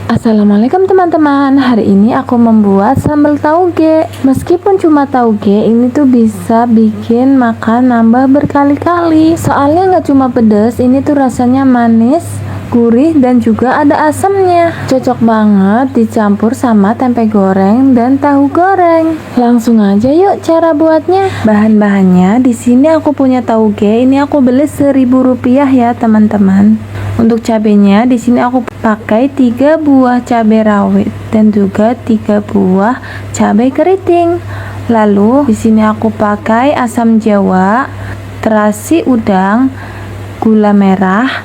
Assalamualaikum teman-teman. Hari ini aku membuat sambal tauge. Meskipun cuma tauge, ini tuh bisa bikin makan nambah berkali-kali. Soalnya nggak cuma pedas, ini tuh rasanya manis, gurih, dan juga ada asamnya. Cocok banget dicampur sama tempe goreng dan tahu goreng. Langsung aja yuk cara buatnya. Bahan-bahannya di sini aku punya tauge. Ini aku beli Rp1.000 ya teman-teman. Untuk cabenya di sini aku pakai 3 buah cabai rawit dan juga 3 buah cabai keriting. Lalu di sini aku pakai asam jawa, terasi udang, gula merah,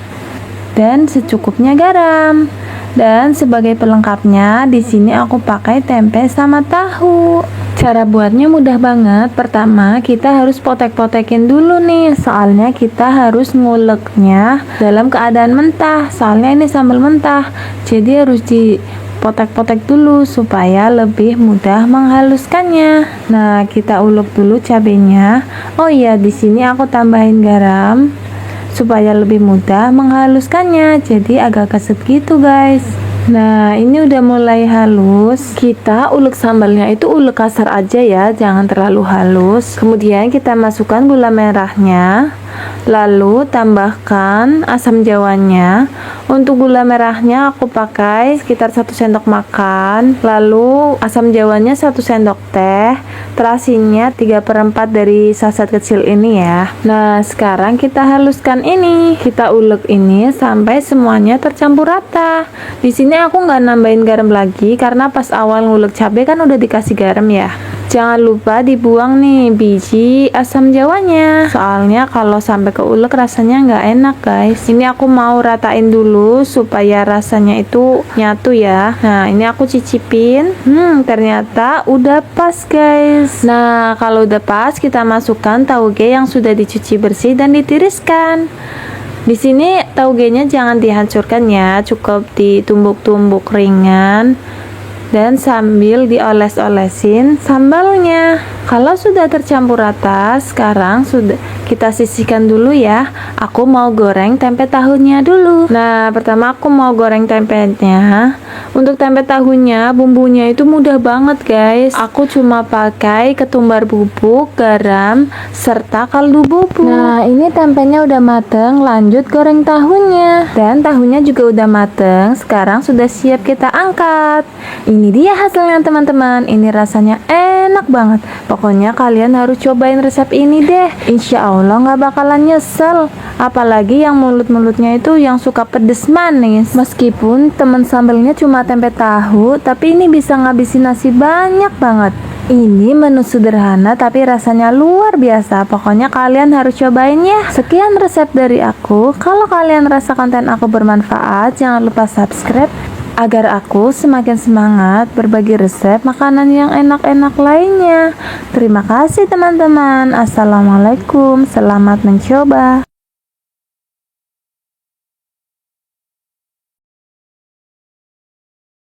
dan secukupnya garam. Dan sebagai pelengkapnya di sini aku pakai tempe sama tahu. Cara buatnya mudah banget. Pertama, kita harus potek-potekin dulu nih. Soalnya kita harus nguleknya dalam keadaan mentah. Soalnya ini sambal mentah. Jadi harus dipotek-potek dulu supaya lebih mudah menghaluskannya. Nah, kita ulek dulu cabenya. Oh iya, di sini aku tambahin garam supaya lebih mudah menghaluskannya, jadi agak keset gitu guys. Nah, ini udah mulai halus. Kita ulek sambalnya itu ulek kasar aja ya, jangan terlalu halus. Kemudian kita masukkan gula merahnya, lalu tambahkan asam jawanya. Untuk gula merahnya aku pakai sekitar 1 sendok makan, lalu asam jawanya 1 sendok teh, terasinya 3/4 dari saset kecil ini ya. Nah, sekarang kita haluskan ini, kita ulek ini sampai semuanya tercampur rata. Di sini aku nggak nambahin garam lagi karena pas awal ngulek cabai kan udah dikasih garam ya. Jangan lupa dibuang nih biji asam jawanya, soalnya kalau sampai keulek rasanya nggak enak guys. Ini aku mau ratain dulu supaya rasanya itu nyatu ya. Nah, ini aku cicipin. Ternyata udah pas guys. Nah, kalau udah pas kita masukkan tauge yang sudah dicuci bersih dan ditiriskan. Di sini taugenya jangan dihancurkan ya, cukup ditumbuk-tumbuk ringan dan sambil dioles-olesin sambalnya. Kalau sudah tercampur rata, sekarang sudah kita sisihkan dulu ya. Aku mau goreng tempe tahunya dulu. Nah, pertama aku mau goreng tempenya. Untuk tempe tahunya, bumbunya itu mudah banget guys. Aku cuma pakai ketumbar bubuk, garam, serta kaldu bubuk. Nah, ini tempenya udah mateng, lanjut goreng tahunya. Dan tahunya juga udah mateng, sekarang sudah siap kita angkat. Ini dia hasilnya teman-teman. Ini rasanya enak banget. Pokoknya kalian harus cobain resep ini deh. Insya Allah nggak bakalan nyesel. Apalagi yang mulut-mulutnya itu yang suka pedes manis. Meskipun temen sambelnya cuma tempe tahu, tapi ini bisa ngabisin nasi banyak banget. Ini menu sederhana tapi rasanya luar biasa. Pokoknya kalian harus cobain ya. Sekian resep dari aku. Kalau kalian rasa konten aku bermanfaat, jangan lupa subscribe agar aku semakin semangat berbagi resep makanan yang enak-enak lainnya. Terima kasih teman-teman. Assalamualaikum, selamat mencoba.